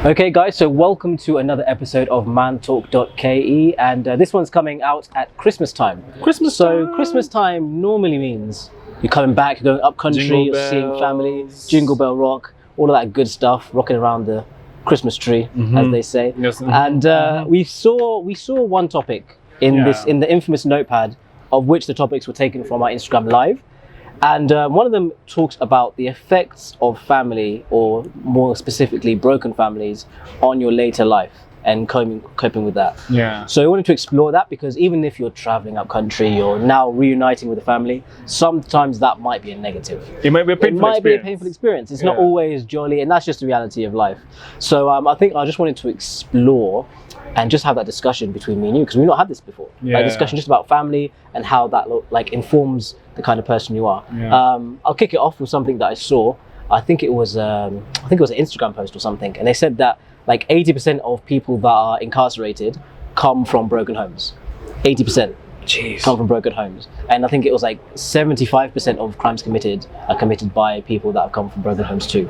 Okay guys, so welcome to another episode of mantalk.ke, and this one's coming out at Christmas time. Christmas time normally means you're coming back, you're going up country, you're seeing family, Jingle Bell Rock, all of that good stuff, rocking around the Christmas tree, as they say. Yes. And we saw one topic in the infamous notepad, of which the topics were taken from our Instagram live. And one of them talks about the effects of family, or more specifically broken families, on your later life and coping with that. Yeah. So I wanted to explore that, because even if you're traveling up country, you're now reuniting with the family, sometimes that might be a negative. It might be a painful experience. It's not always jolly, and that's just the reality of life. So I think I just wanted to explore and just have that discussion between me and you, because we've not had this before. Like discussion just about family and how that informs the kind of person you are. I'll kick it off with something that I saw. I think it was an Instagram post or something, and they said that like 80% of people that are incarcerated come from broken homes. 80%. Jeez. Come from broken homes, and I think it was like 75% of crimes committed are committed by people that have come from broken homes too.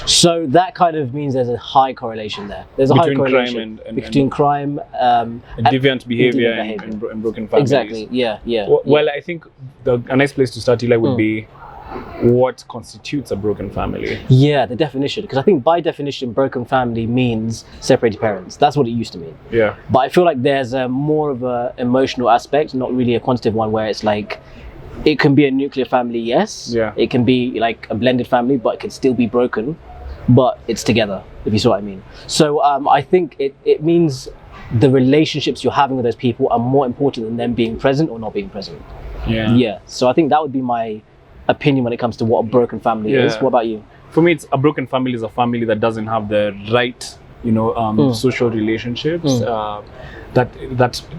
So that kind of means there's a high correlation there. There's a high correlation between crime and deviant behavior and broken families. Exactly. Yeah. Well, I think a nice place to start, Eli, would be what constitutes a broken family. Yeah, the definition, because I think by definition broken family means separated parents. That's what it used to mean. Yeah. But I feel like there's a more of a emotional aspect, not really a quantitative one, where it's like it can be a nuclear family, yes. Yeah. It can be like a blended family, but it can still be broken, but it's together, if you see what I mean. So I think it means the relationships you're having with those people are more important than them being present or not being present. Yeah. So I think that would be my opinion when it comes to what a broken family is. What about you? For me, a broken family is a family that doesn't have the right, social relationships that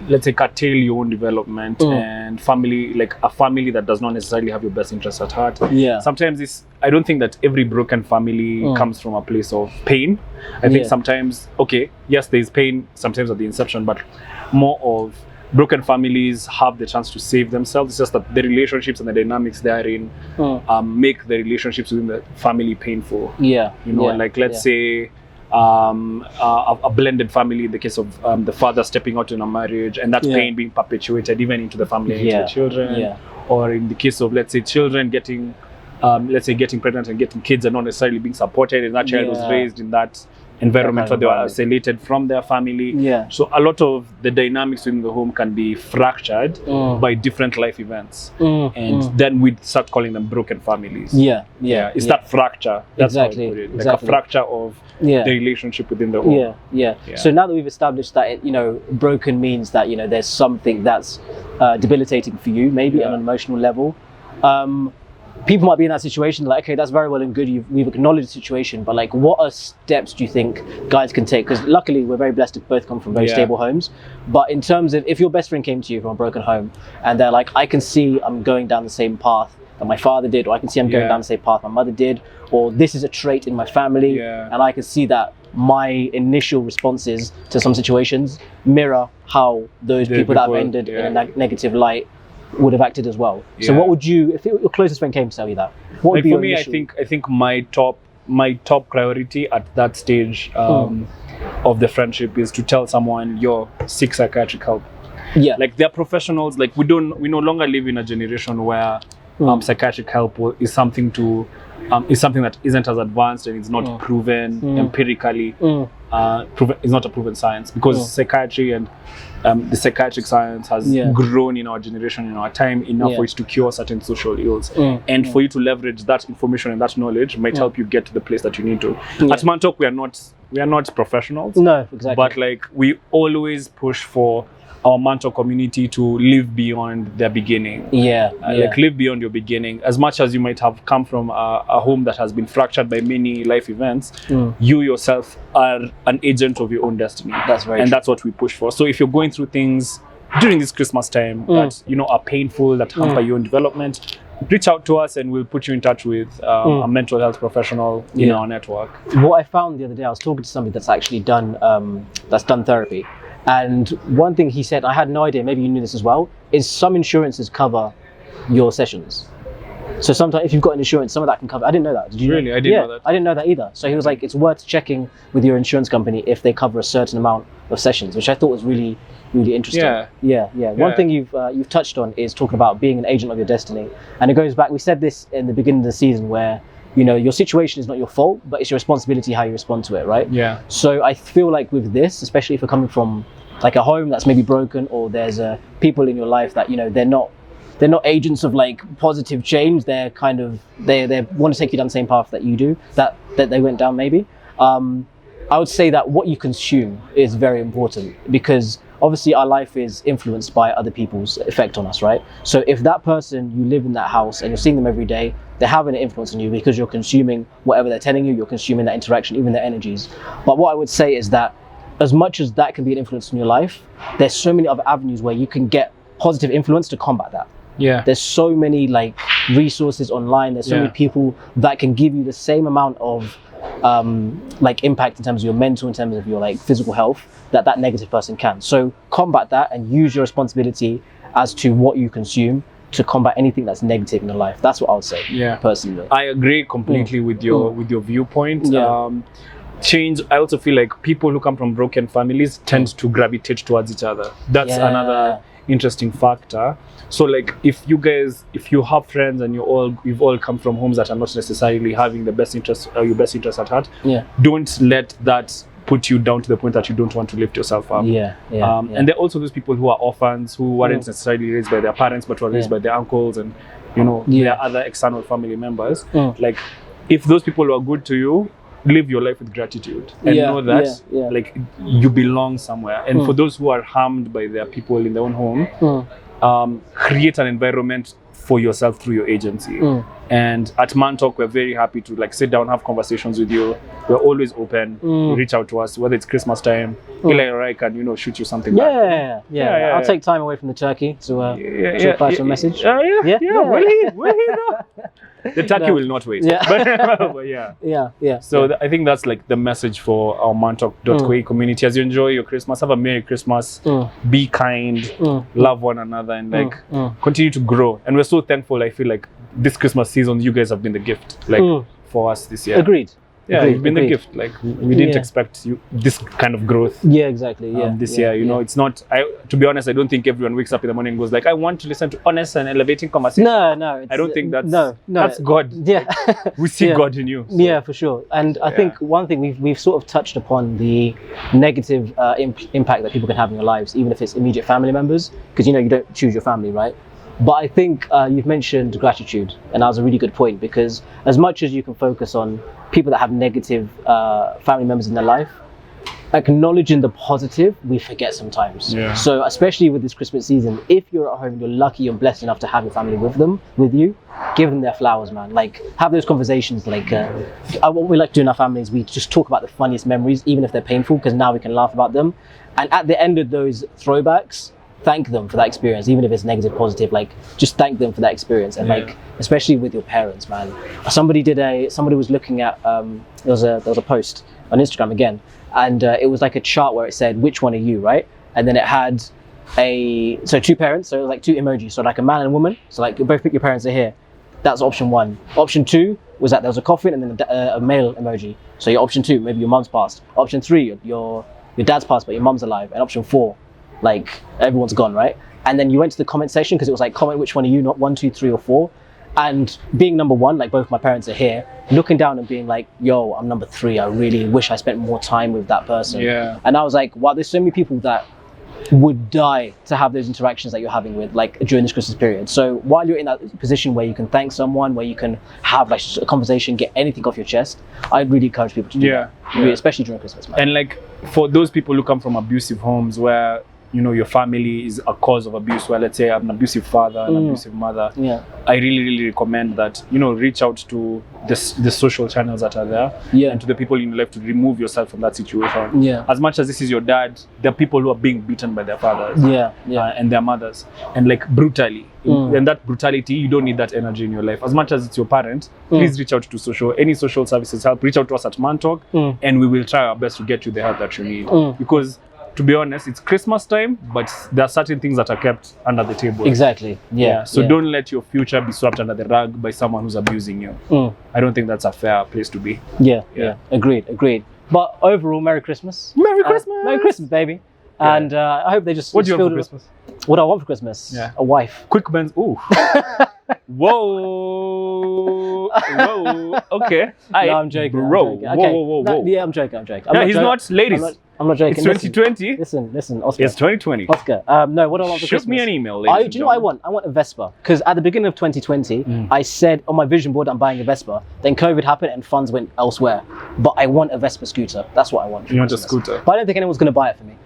let's say curtail your own development, and family, like a family that does not necessarily have your best interests at heart. Yeah. Sometimes I don't think that every broken family comes from a place of pain. I think sometimes, yes, there's pain sometimes at the inception, but more of broken families have the chance to save themselves. It's just that the relationships and the dynamics therein make the relationships within the family painful. Let's say a blended family, in the case of the father stepping out in a marriage, and that pain being perpetuated even into the family and into the children. Or in the case of, let's say, children getting pregnant and getting kids and not necessarily being supported, and that child was raised in that environment where they were isolated from their family. So a lot of the dynamics within the home can be fractured by different life events, and then we start calling them broken families. It's that fracture. That's exactly. how I put it. Like a fracture of the relationship within the home. So now that we've established that broken means that there's something that's debilitating for you, maybe on an emotional level. People might be in that situation, like, okay, that's very well and good, we've acknowledged the situation, but like, what are steps do you think guys can take? Because luckily we're very blessed to both come from very stable homes. But in terms of, if your best friend came to you from a broken home and they're like, I can see I'm going down the same path that my father did, or I can see I'm going down the same path my mother did, or this is a trait in my family, and I can see that my initial responses to some situations mirror how those people that have ended in a negative light would have acted as well. So what would you, if your closest friend came to tell you that, what would be your initial... I think my top priority at that stage of the friendship is to tell someone you're seek psychiatric help. Like, they're professionals. Like, we no longer live in a generation where psychiatric help is something that isn't as advanced, and it's not proven empirically. It's not a proven science, because psychiatry and the psychiatric science has grown in our generation, in our time, enough for it to cure certain social ills, and for you to leverage that information and that knowledge might help you get to the place that you need to. At Mantalk, we are not professionals. No, exactly. But like, we always push for our Mantalk community to live beyond their beginning. Like, live beyond your beginning. As much as you might have come from a home that has been fractured by many life events, you yourself are an agent of your own destiny. That's very true. That's what we push for. So if you're going through things during this Christmas time that are painful, that hamper your own development, reach out to us and we'll put you in touch with a mental health professional in our network. What I found the other day, I was talking to somebody that's actually done therapy. And one thing he said, I had no idea, maybe you knew this as well, is some insurances cover your sessions. So sometimes if you've got an insurance, some of that can cover. I didn't know that. Did you? Really? I didn't know that. I didn't know that either. So he was like, it's worth checking with your insurance company if they cover a certain amount of sessions, which I thought was really, really interesting. Yeah. One thing you've touched on is talking about being an agent of your destiny, and it goes back. We said this in the beginning of the season where, you know, your situation is not your fault, but it's your responsibility how you respond to it, right? Yeah. So I feel like with this, especially if you're coming from like a home that's maybe broken, or there's people in your life that, you know, they're not agents of like positive change. They're kind of they want to take you down the same path that you do, that they went down maybe. I would say that what you consume is very important, because obviously our life is influenced by other people's effect on us, right? So if that person, you live in that house and you're seeing them every day, they're having an influence on you because you're consuming whatever they're telling you, you're consuming that interaction, even their energies. But what I would say is that as much as that can be an influence in your life, there's so many other avenues where you can get positive influence to combat that. Yeah. There's so many like resources online, there's so many people that can give you the same amount of like impact in terms of your mental, in terms of your like physical health, that negative person can. So combat that and use your responsibility as to what you consume to combat anything that's negative in your life. That's what I would say. Yeah, personally, I agree completely with your viewpoint. Change. I also feel like people who come from broken families tend to gravitate towards each other. That's another interesting factor. So like if you have friends and you've all come from homes that are not necessarily having the best interest your best interest at heart, don't let that put you down to the point that you don't want to lift yourself up. And there are also those people who are orphans, who weren't necessarily raised by their parents but were raised by their uncles and, you know, their other external family members. Like if those people are good to you, live your life with gratitude and know that like you belong somewhere. And for those who are harmed by their people in their own home, create an environment for yourself through your agency. And at Man Talk, we're very happy to like sit down, have conversations with you. We're always open. Reach out to us, whether it's Christmas time. Eli or I can, you know, shoot you something back. I'll take time away from the turkey to pass a message. Will he know? The turkey will not wait. But So I think that's like the message for our mantalk.co community. As you enjoy your Christmas, have a Merry Christmas. Be kind, love one another, and like continue to grow. And we're so thankful. I feel like this Christmas season, you guys have been the gift, like for us this year. Agreed. You've been the gift. Like we didn't expect this kind of growth. This year, you know, it's not. To be honest, I don't think everyone wakes up in the morning and goes like, "I want to listen to honest and elevating conversation." No. I don't think that's that's God. We see God in you. So. For sure. And I think one thing we've sort of touched upon the negative impact that people can have in their lives, even if it's immediate family members, because you know you don't choose your family, right? But I think you've mentioned gratitude, and that was a really good point, because as much as you can focus on people that have negative family members in their life, acknowledging the positive, we forget sometimes. So especially with this Christmas season, if you're at home, you're lucky and blessed enough to have your family with you, give them their flowers, man. Like have those conversations. Like what we like to do in our families, we just talk about the funniest memories, even if they're painful, because now we can laugh about them. And at the end of those throwbacks, thank them for that experience, even if it's negative, positive. Like just thank them for that experience. And like especially with your parents, man. Somebody was looking at there was a post on Instagram again, and it was like a chart where it said which one are you, right? And then it had two parents, so like two emojis, so like a man and a woman, so like you both pick your parents are here. That's option 1. Option 2 was that there was a coffin and then a male emoji, so your option 2, maybe your mum's passed. Option 3, your dad's passed but your mum's alive. And option 4, like everyone's gone, right? And then you went to the comment section, because it was like comment which one are you, not 1, 2, 3 or 4. And being number 1, like both my parents are here, looking down and being like, yo, I'm number 3, I really wish I spent more time with that person. And I was like, wow, there's so many people that would die to have those interactions that you're having with, like during this Christmas period. So while you're in that position where you can thank someone, where you can have like a conversation, get anything off your chest, I'd really encourage people to do that, especially during Christmas, man. And like for those people who come from abusive homes where, you know, your family is a cause of abuse, where let's say I'm an abusive father, an abusive mother, I really recommend that, you know, reach out to the social channels that are there, and to the people in your life to remove yourself from that situation. As much as this is your dad, there are people who are being beaten by their fathers and their mothers, and like brutally. And that brutality, you don't need that energy in your life. As much as it's your parent, please reach out to any social services help. Reach out to us at Man Talk, and we will try our best to get you the help that you need. Because to be honest, it's Christmas time, but there are certain things that are kept under the table. Exactly. Yeah. So don't let your future be swept under the rug by someone who's abusing you. I don't think that's a fair place to be. Yeah. Agreed. But overall, Merry Christmas. Merry Christmas. Merry Christmas, baby. Yeah. And I hope they just. What do you feel want for Christmas? What do I want for Christmas? Yeah. A wife. Quick Benz. Ooh. Whoa. Okay. No, I'm joking. Bro. I'm joking. Okay. Whoa. No, yeah, I'm joking. He's not. Ladies. I'm not joking. It's 2020. Listen, Oscar. It's 2020. Oscar. No, what do I want for Christmas? Shoot me an email, ladies. Do you know what I want? I want a Vespa. Because at the beginning of 2020, I said on my vision board I'm buying a Vespa. Then COVID happened and funds went elsewhere. But I want a Vespa scooter. That's what I want. You want a scooter? But I don't think anyone's going to buy it for me.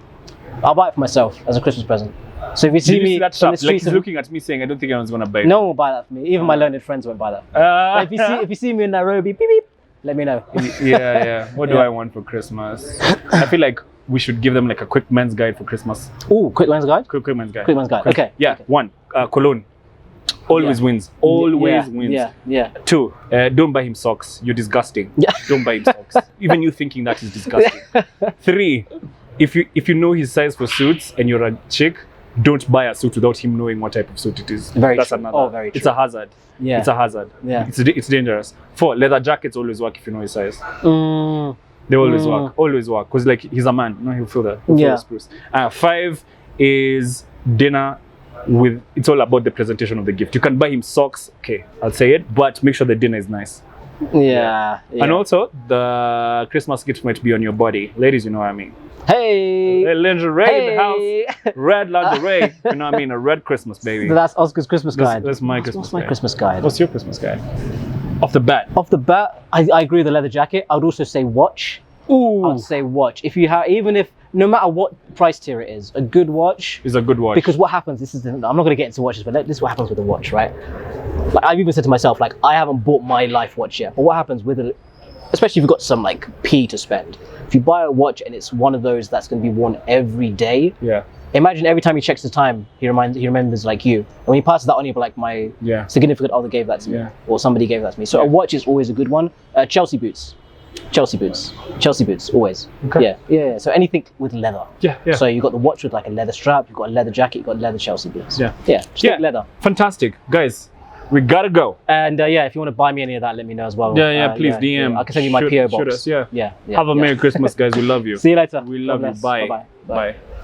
I'll buy it for myself as a Christmas present. So if you see me that on the sharp, like streets, he's looking at me saying, I don't think anyone's going to buy it. no one will buy that for me. Even my learned friends won't buy that. But if you see me in Nairobi, beep beep, let me know. Yeah. What do I want for Christmas? I feel like we should give them like a quick men's guide for Christmas. Ooh, quick men's guide? Quick men's guide. Quick men's guide. Okay. Yeah. Okay. 1, cologne. Always wins. Always wins. Yeah. 2, don't buy him socks. You're disgusting. Yeah. Don't buy him socks. Even you thinking that is disgusting. 3, if you know his size for suits and you're a chick, don't buy a suit without him knowing what type of suit it is. Very That's true. another. Oh, very true. It's a hazard. Yeah. It's a hazard. Yeah. It's dangerous. 4, leather jackets always work if you know his size. Mm, They always work. Always work. Because like he's a man. No, he'll feel that. He'll feel the spruce. 5 is dinner with, it's all about the presentation of the gift. You can buy him socks. Okay, I'll say it. But make sure the dinner is nice. yeah. And also, the Christmas gift might be on your body. Ladies, you know what I mean. Hey. Lingerie in the house. Red lingerie. You know what I mean? A red Christmas, baby. So that's Oscar's Christmas guide. That's my Christmas What's my guide. Christmas guide? What's your Christmas guide? Off the bat. Off the bat, I agree with the leather jacket. I would also say watch. Ooh. I'd say watch. If you have, even if, no matter what price tier it is, a good watch. Is a good watch. Because what happens, I'm not going to get into watches, but this is what happens with a watch, right? Like I've even said to myself, like I haven't bought my life watch yet, but what happens with it, especially if you've got some like P to spend, if you buy a watch and it's one of those that's going to be worn every day, yeah. Imagine every time he checks the time, he remembers like you. And when he passes that on, he'll be like, my significant other gave that to me, or somebody gave that to me. So a watch is always a good one. Chelsea boots, always. Okay. Yeah. So anything with leather. Yeah. So you got the watch with like a leather strap, you've got a leather jacket, you've got leather Chelsea boots. Yeah. Just take leather. Fantastic, guys. We gotta go. And if you want to buy me any of that, let me know as well. Please DM. I can send you my PO box. Shoot us, Yeah. Have a Merry Christmas, guys. We love you. See you later. We love you. Bye. Bye.